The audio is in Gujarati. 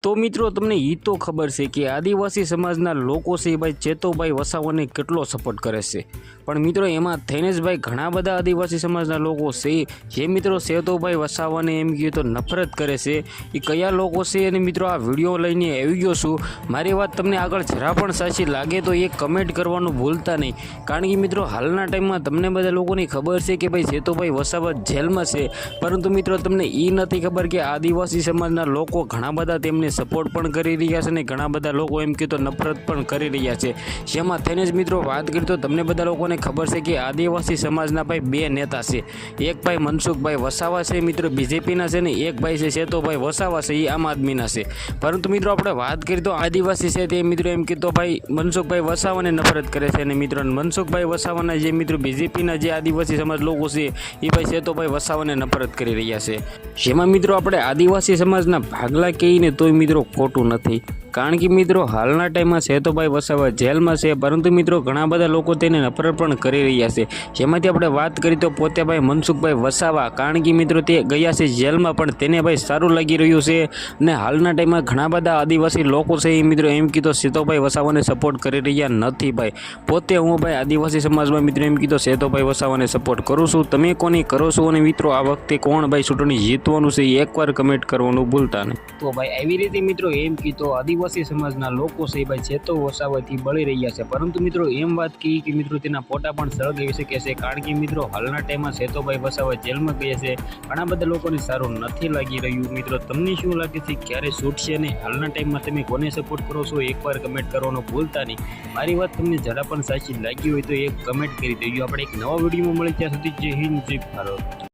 તો મિત્રો તમને એ તો ખબર છે કે આદિવાસી સમાજના લોકો છે ભાઈ ચેતોભાઈ વસાવાને કેટલો સપોર્ટ કરે છે, પણ મિત્રો એમાં થઈને જ ભાઈ ઘણા બધા આદિવાસી સમાજના લોકો છે જે મિત્રો ચેતોભાઈ વસાવાને એમ કહ્યું તો નફરત કરે છે. એ કયા લોકો છે અને મિત્રો આ વિડીયો લઈને આવી ગયો છું. મારી વાત તમને આગળ જરા પણ સાચી લાગે તો એ કમેન્ટ કરવાનું ભૂલતા નહીં, કારણ કે મિત્રો હાલના ટાઈમમાં તમને બધા લોકોની ખબર છે કે ભાઈ ચેતોભાઈ વસાવા જેલમાં છે, પરંતુ મિત્રો તમને એ નથી ખબર કે આદિવાસી સમાજના લોકો ઘણા બધા તેમને સપોર્ટ પણ કરી રહ્યા છે અને ઘણા બધા લોકો એમ કહેતો નફરત પણ કરી રહ્યા છે. જેમાં થઈને જ મિત્રો વાત કરી તો તમને બધા લોકોને ખબર છે કે આદિવાસી સમાજના ભાઈ બે નેતા છે. એક ભાઈ મનસુખભાઈ વસાવા છે મિત્રો બીજેપીના છે ને એક ભાઈ છે ચેતોભાઈ વસાવા છે એ આમ આદમીના છે. પરંતુ મિત્રો આપણે વાત કરીએ તો આદિવાસી છે તે મિત્રો એમ કહેતો ભાઈ મનસુખભાઈ વસાવાને નફરત કરે છે અને મિત્રો મનસુખભાઈ વસાવાના જે મિત્રો બીજેપીના જે આદિવાસી સમાજ લોકો છે એ ભાઈ ચેતોભાઈ વસાવાને નફરત કરી રહ્યા છે. જેમાં મિત્રો આપણે આદિવાસી સમાજના ભાગલા કહીને તોય મિત્રો ખોટું નથી, કારણ કે મિત્રો હાલના ટાઈમમાં ચેતોભાઈ વસાવા જેલમાં છે, પરંતુ મિત્રો ઘણા બધા લોકો તેને નફરત પણ કરી રહ્યા છે. જેમાંથી આપણે વાત કરીએ તો પોતે ભાઈ મનસુખભાઈ વસાવા, કારણ કે મિત્રો તે ગયા છે જેલમાં, પણ તેને ભાઈ સારું લાગી રહ્યું છે અને હાલના ટાઈમમાં ઘણા બધા આદિવાસી લોકો છે એ મિત્રો એમ કીધો ચેતોભાઈ વસાવાને સપોર્ટ કરી રહ્યા નથી. ભાઈ પોતે હું ભાઈ આદિવાસી સમાજમાં મિત્રો એમ કીધો ચેતોભાઈ વસાવાને સપોર્ટ કરું છું. તમે કોની કરો છો અને મિત્રો આ વખતે કોણ ભાઈ ચૂંટણી જીતવાનું છે એ એકવાર કમેન્ટ કરવાનું ભૂલતા નહીં. તો ભાઈ આવી રીતે મિત્રો એમ કીધો આદિવાસી સમાજના લોકો છે ભાઈ ચેતો વસાવાથી બળી રહ્યા છે, પરંતુ મિત્રો એમ વાત કહી કે મિત્રો તેના ફોટા પણ સળગાવી શકે છે, કારણ કે મિત્રો હાલના ટાઈમમાં ચેતોભાઈ વસાવા જેલમાં ગયા છે. ઘણા બધા લોકોને સારું નથી લાગી રહ્યું. મિત્રો તમને શું લાગે છે ક્યારે છૂટશે અને હાલના ટાઈમમાં તમે કોને સપોર્ટ કરો છો એકવાર કમેન્ટ કરવાનું ભૂલતા નહીં. મારી વાત તમને જરા પણ સાચી લાગી હોય તો એક કમેન્ટ કરી દેજો. આપણે એક નવા વિડીયોમાં મળી ત્યાં સુધી જય હિન્દ જય ભારત.